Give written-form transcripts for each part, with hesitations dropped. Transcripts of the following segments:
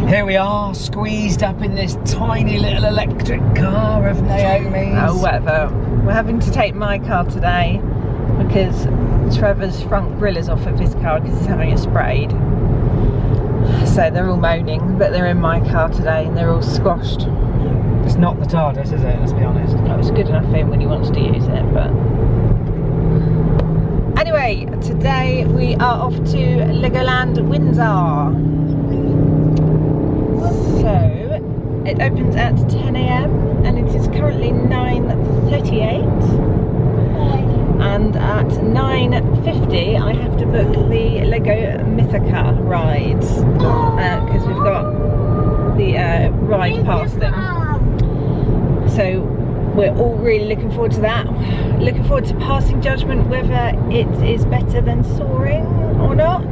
Here we are, squeezed up in this tiny little electric car of Naomi's. Oh, whatever. We're having to take my car today because Trevor's front grille is off of his car because he's having it sprayed. So they're all moaning that they're in my car today and they're all squashed. It's not the TARDIS, is it? Let's be honest. No, it's good enough for him when he wants to use it, but... Anyway, today we are off to Legoland Windsor. So, it opens at 10 AM and it is currently 9:38. And at 9:50 I have to book the Lego Mythica rides because we've got the ride past them. So we're all really looking forward to that. Looking forward to passing judgment whether it is better than soaring or not.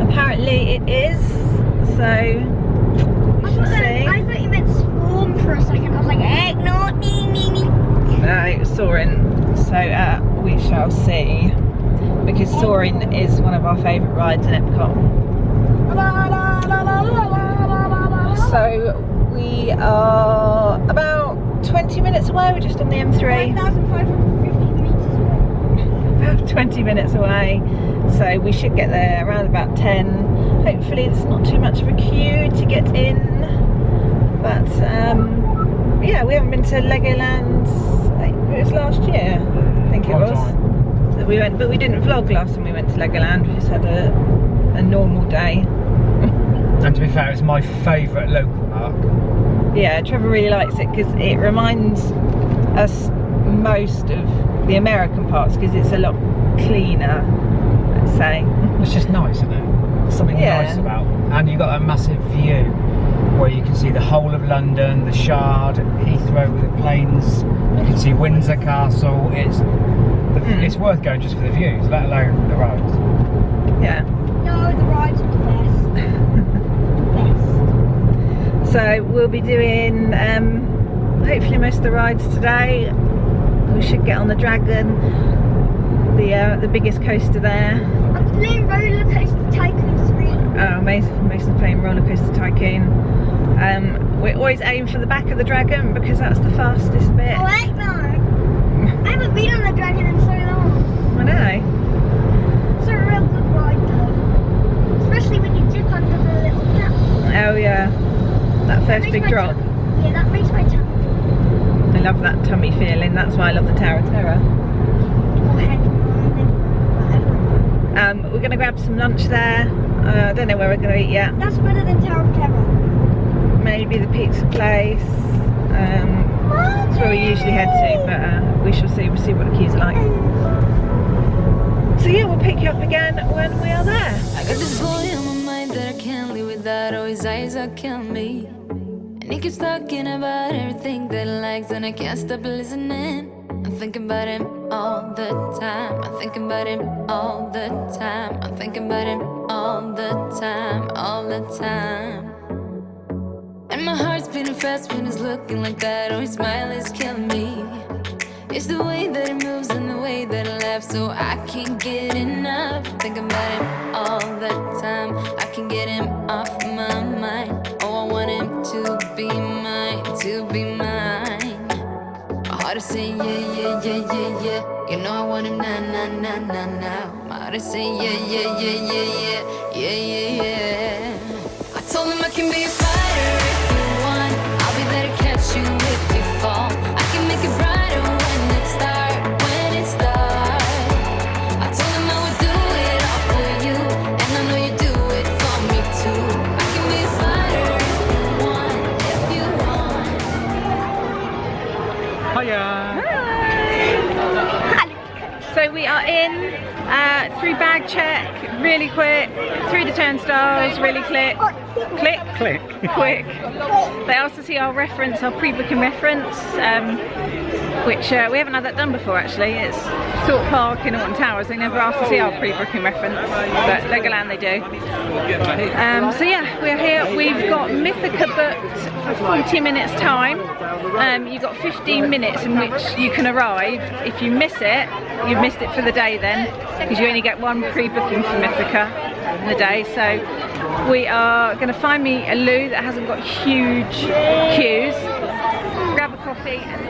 Apparently it is, so we shall see. I thought you meant swarm for a second. I was like, heck no, No, it was soaring. So we shall see. Because soaring is one of our favourite rides in Epcot. So we are about 20 minutes away. We're just on the M3. 1,550 metres away. About 20 minutes away. So we should get there around about 10. Hopefully it's not too much of a queue to get in. But yeah, we haven't been to Legoland. It was last year, I think it was. That we went, but we didn't vlog last time we went to Legoland. We just had a normal day. And to be fair, it's my favourite local park. Yeah, Trevor really likes it because it reminds us most of the American parks because it's a lot cleaner, let's say. It's just nice, isn't it? Something nice about. And you've got that massive view where you can see the whole of London, the Shard, Heathrow with the planes. You can see Windsor Castle. It's worth going just for the views, let alone the rides. Yeah. No, the rides are the best. So we'll be doing hopefully most of the rides today. We should get on the Dragon, the biggest coaster there. I'm playing Roller Coaster Tycoon 3. Oh, Mason's playing Roller Coaster Tycoon. We always aim for the back of the Dragon because that's the fastest bit. Oh, heck no! I haven't been on the Dragon in so long. I know. It's a real good ride though. Especially when you dip under the little platform. Oh yeah, that first big drop. Yeah, that makes my tummy feel. I love that tummy feeling. That's why I love the Tower of Terror. Oh, heck no. We're going to grab some lunch there. I don't know where we're going to eat yet. That's better than Tower of Terror. Maybe the pizza place. That's where we usually head to, but we shall see. We'll see what the queues are like. So yeah, we'll pick you up again when we are there. I got this boy on my mind that I can't live without. Oh, his eyes are killing me. And he keeps talking about everything that he likes, and I can't stop listening. I'm thinking about him all the time. I'm thinking about him all the time. I'm thinking about him all the time, all the time. And my heart's beating fast when he's looking like that. Oh, his smile is killing me. It's the way that he moves and the way that he laughs, so I can't get enough. I'm thinking about him all the time. I can't get him off my mind. Oh, I want him to be mine, to be mine. My heart is saying yeah, yeah, yeah, yeah, yeah. You know I want him now, now, now, now, now. My heart is saying yeah, yeah, yeah, yeah, yeah, yeah, yeah, yeah. I told him I can be a fighter if you want. I'll be there to catch you if you fall. I can make it brighter when it starts, when it starts. I told him I would do it all for you, and I know you do it for me too. I can be a fighter if you want, if you want. Hiya! So we are in through bag check, really quick, through the turnstiles, really quick. Quick. They asked to see our reference, our pre-booking reference, which we haven't had that done before actually. It's Thorpe Park in Alton Towers. They never asked to see our pre-booking reference, but Legoland they do. So yeah, we're here. We've got Mythica booked for 40 minutes time. You've got 15 minutes in which you can arrive. If you miss it, you've missed it for the day then, because you only get one pre-booking for Mythica. in the day, so we are going to find me a loo that hasn't got huge queues, grab a coffee, and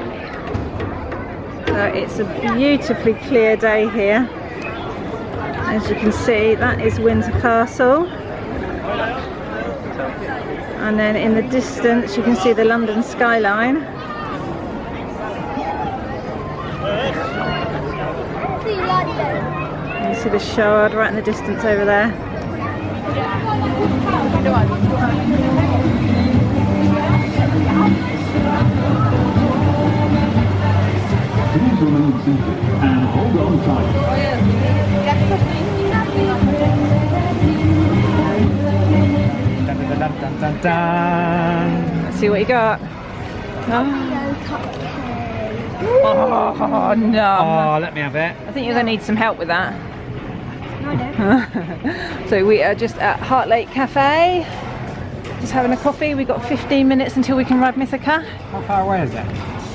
so it's a beautifully clear day here. As you can see, that is Windsor Castle, and then in the distance you can see the London skyline. You see the Shard right in the distance over there. Please remain seated and hold on tight. Dun, dun, dun, dun, dun, dun. Let's see what you got. Oh no. Oh, let me have it. I think you're going to need some help with that. No, I don't. So we are just at Heart Lake Cafe, just having a coffee. We've got 15 minutes until we can ride Mythica. How far away is it?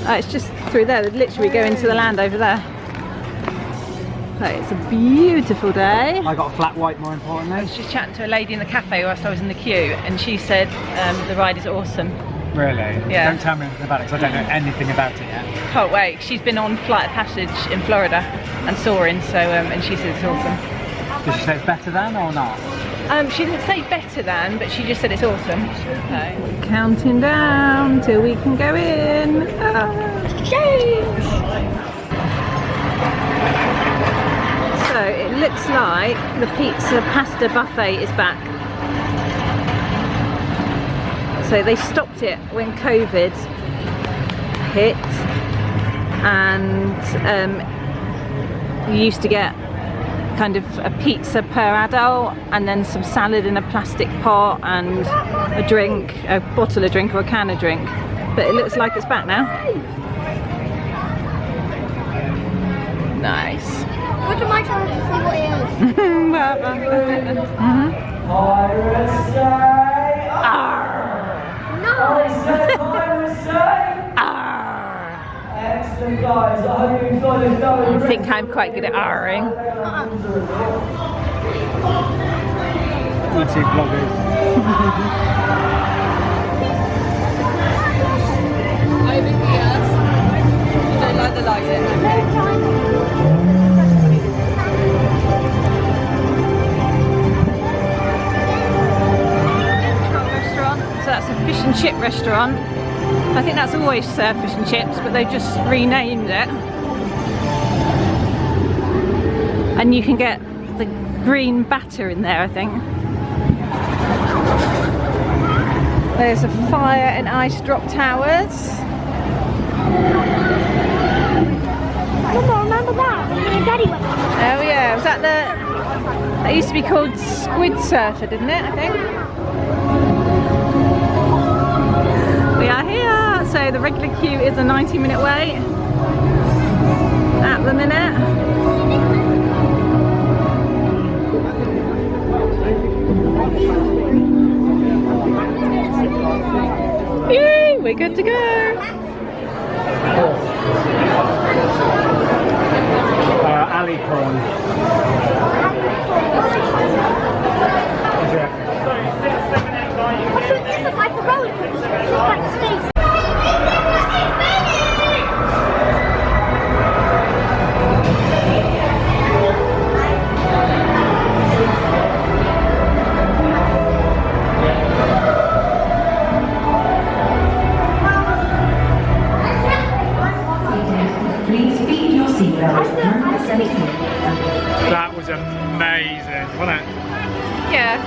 It's just through there. They literally go into the land over there. So it's a beautiful day. I got a flat white, more I importantly. was just chatting to a lady in the cafe whilst I was in the queue, and she said the ride is awesome. Really? Yeah. Don't tell me anything about it, because I don't know anything about it yet. Can't wait. She's been on Flight of Passage in Florida and soaring, so and she said it's awesome. Did she say it's better than or not? She didn't say better than, but she just said it's awesome. So, counting down till we can go in. So it looks like the pizza pasta buffet is back. So they stopped it when COVID hit, and you used to get kind of a pizza per adult and then some salad in a plastic pot and a drink, a bottle of drink or a can of drink. But it looks like it's back now. Nice. Go to my channel to see what it is. No. Excellent, guys. I hope you enjoyed this. I think I'm quite good at R-ing. YouTube vloggers. Over here. Don't like the lighting. Restaurant. So that's a fish and chip restaurant. I think that's always served fish and chips, but they've just renamed it. And you can get the green batter in there, I think. There's a fire and ice drop towers. Remember that? When Daddy went. Oh yeah, was that that used to be called Squid Surfer, didn't it, I think? We are here, so the regular queue is a 90-minute wait at the minute. Yay, we're good to go. Ali corn. This is like a roller coaster. It's just like space. Please feed your seatbelt. That was amazing, wasn't it? Yeah,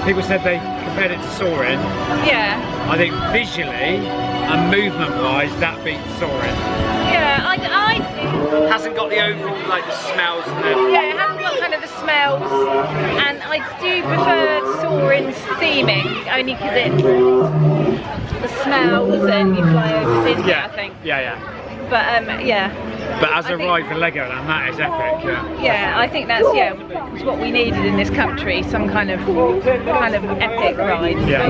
People said they compared it to soaring. yeah. I think visually and movement-wise, that beats soaring. Yeah, I Hasn't got the overall, like the smells and the... yeah, it hasn't got kind of the smells, and I do prefer soaring's theming, only because it's the smells and you fly over Disney, I think. Yeah. But yeah. But as I a think- ride for Legoland, that is epic, yeah. Yeah, I think that's it's what we needed in this country, some kind of epic ride. Yeah.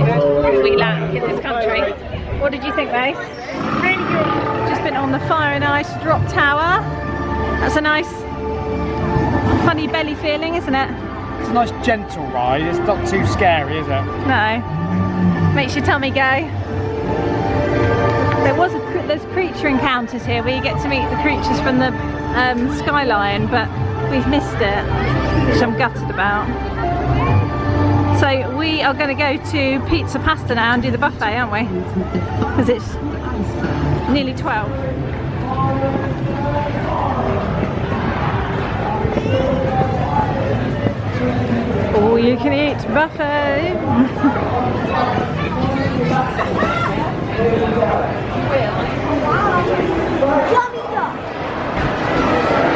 We lack in this country. What did you think, May? Really good. Just been on the fire and ice drop tower. That's a nice funny belly feeling, isn't it? It's a nice gentle ride. It's not too scary, is it? No. Makes your tummy go. There's creature encounters here where you get to meet the creatures from the Skylion, but we've missed it, which I'm gutted about. So we are going to go to Pizza Pasta now and do the buffet, aren't we? Because it's nearly 12. All you can eat buffet.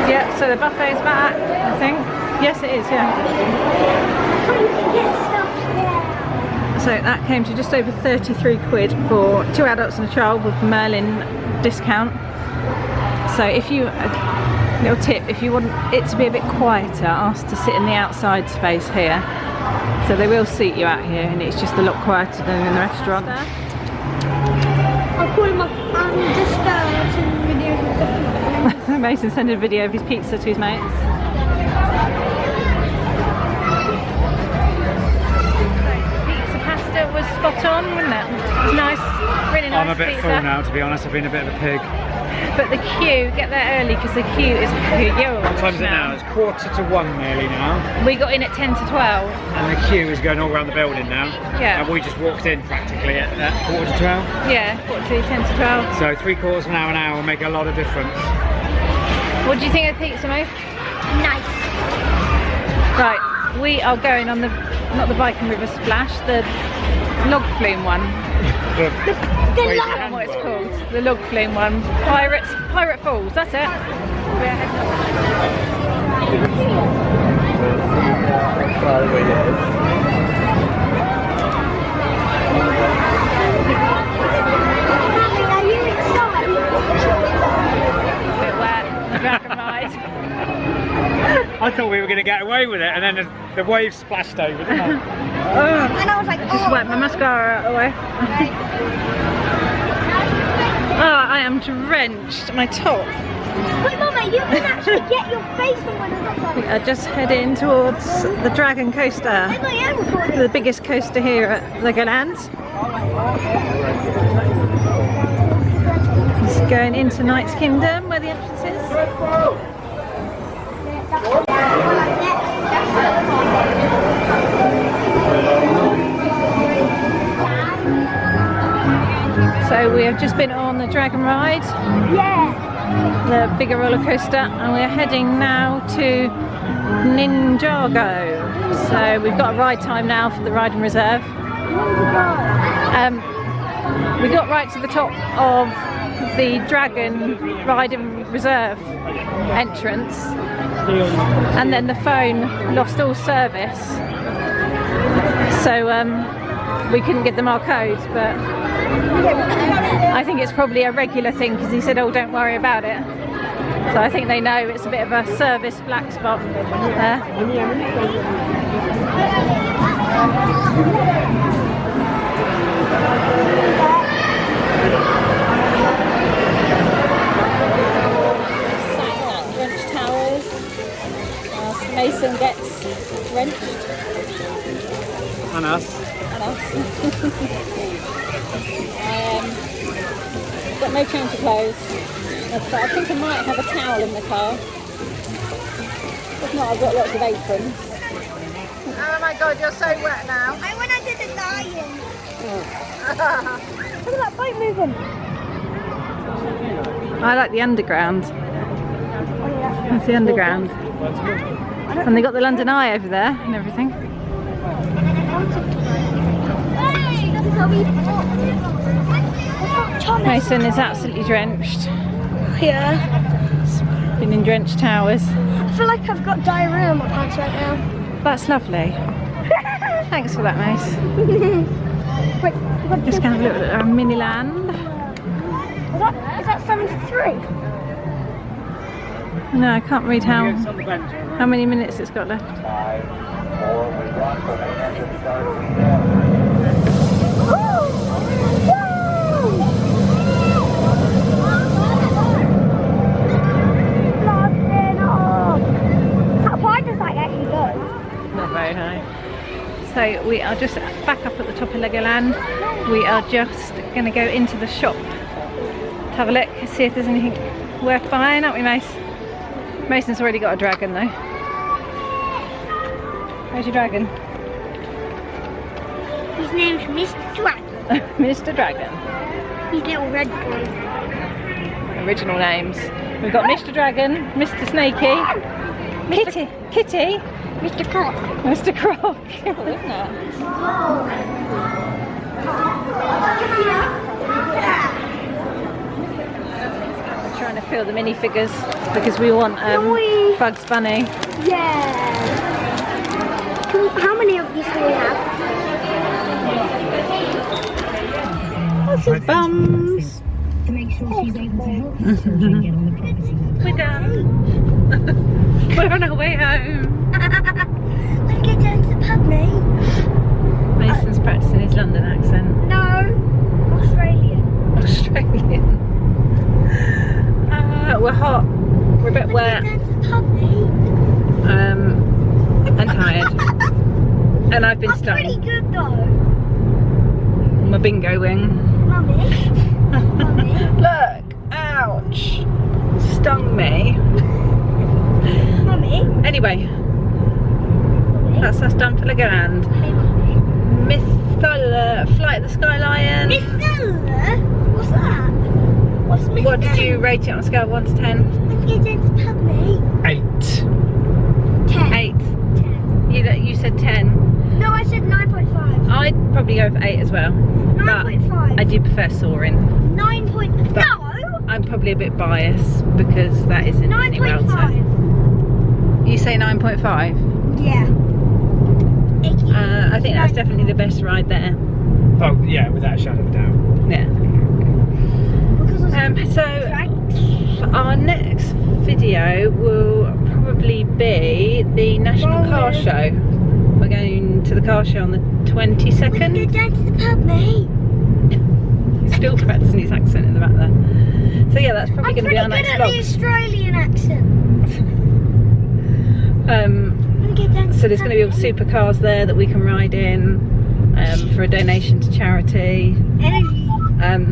Yeah, so the buffet's back, I think. Yes, it is, yeah. So that came to just over 33 quid for 2 adults and a child with Merlin discount. So if you, little tip, if you want it to be a bit quieter, ask to sit in the outside space here. So they will seat you out here and it's just a lot quieter than in the restaurant. I'll call him up and just send videos and stuff. Mason sent a video of his pizza to his mates. Pizza pasta was spot on, wasn't it? It was nice, really nice. I'm a bit pizza. full now, to be honest. I've been a bit of a pig. But the queue, get there early because the queue is huge. What time is it now? It's 1:45 nearly now. We got in at 10 to 12. And the queue is going all around the building now. Yeah. And we just walked in practically at 1:45. Yeah, 10 to 12. So 3/4 of an hour will make a lot of difference. What do you think of the pizza, mate? Nice. Right, we are going on the, not the Viking River Splash, the log flume one. The I don't know what it's called. The log flume one. Pirate Falls, that's it. Are you excited? Bit wet, the dragon ride. I thought we were going to get away with it, and then the waves splashed over, didn't they? And I was like, Just wet my mascara out of the way. Oh, I am drenched. My top. wait, Mama, you can actually get your face on one of We those. are just heading towards the Dragon Coaster, I am recording. the biggest coaster here at Legoland. It's going into Knight's Kingdom, where the entrance is. So we have just been on the Dragon Ride, Yeah. the bigger roller coaster, and we're heading now to Ninjago. So we've got a ride time now for the ride and reserve. We got right to the top of the Dragon Ride and Reserve entrance, and then the phone lost all service, so we couldn't give them our code, but I think it's probably a regular thing because he said, oh, don't worry about it. So I think they know it's a bit of a service black spot there. Drenched towers. Mason gets drenched. And us. And us. Got no change of clothes. But I think I might have a towel in the car. If not, I've got lots of aprons. Oh my god, you're so wet now. I when I did the dying. Look at that boat moving. I like the underground. That's the underground. And they got the London Eye over there and everything. Mason is absolutely drenched. Yeah. Been in drenched towers. I feel like I've got diarrhea on my pants right now. That's lovely. Thanks for that, Mace. Wait, Just going to have a look at our mini land. is that 73? No, I can't read how many minutes it's got left. How far does that actually go? Not So we are just back up at the top of Legoland. We are just going to go into the shop to have a look, see if there's anything worth buying, aren't we, Mace? Mason's already got a dragon though. Where's your dragon? His name's Mr. Dragon. Mr. Dragon. He's little red boy. Original names. We've got Mr. Dragon, Mr. Snakey, Kitty, Mr. Croc. Mr. Croc. Cool, isn't it? We're trying to fill the minifigures because we want Bugs Bunny. Yeah. How many of these do we have? What's his bums? To make sure she's able to help the children get on the property. We're done. We're on our way home. Let's get down to the pub, mate. Mason's practicing his London accent. No, Australian. Australian. We're hot. We're a bit wet. Let's get down to the pub, mate. And tired. And I've been That's pretty stung. good though. My bingo wing. Mummy. Mummy. Look! Ouch! Stung me. Mummy. Anyway, Mummy. that's us done for Legoland. Hey, Mummy. Flight of the Skylion. Mr. What's that? What's Mr. What did you rate it on a scale of 1 to 10? Let's get down to the pub, mate. 8. 10. 8. 10. You said 10. No, I said 9.5. I'd probably go for 8 as well. But 9.5. I do prefer soaring. 9. But No! I'm probably a bit biased because that is in Disney World. So 9.5. you say 9.5? Yeah. I think that's definitely the best ride there. Oh yeah, without a shadow of a doubt. Yeah. So our next video will probably be the National Car Show. We're going to the car show on the 22nd. Get down to the pub, mate. He's still practicing his accent in the back there. So yeah, that's probably going to be our next I'm pretty good at the Australian accent. So there's going to be all supercars there that we can ride in for a donation to charity. Energy.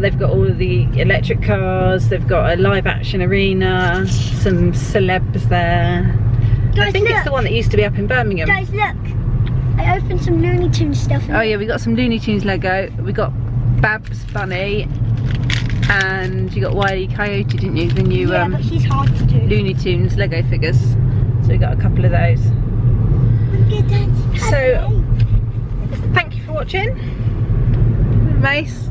They've got all of the electric cars, they've got a live action arena, some celebs there. Guys, I think look. it's the one that used to be up in Birmingham. Guys, look. I opened some Looney Tunes stuff. Oh yeah, we got some Looney Tunes Lego, we got Babs Bunny, and you got Wile E. Coyote, didn't you? The new yeah, but he's hard to do. Looney Tunes Lego figures. So we got a couple of those. Get down to the pub, So, mate. thank you for watching. Mace,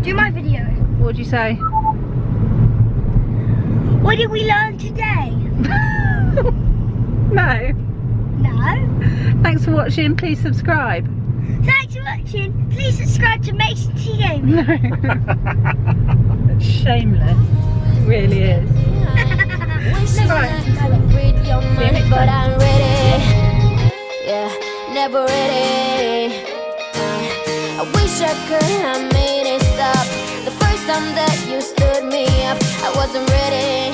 Do my video. what would you say? What did we learn today? No. No. Thanks for watching, please subscribe. Thanks for watching. Please subscribe to Mason T Game. No. It's shameless. It really is. Right. Read your See you mind, next but time. I'm ready. Yeah, never ready. I wish I could have made it stop. The first time that you stood me up, I wasn't ready.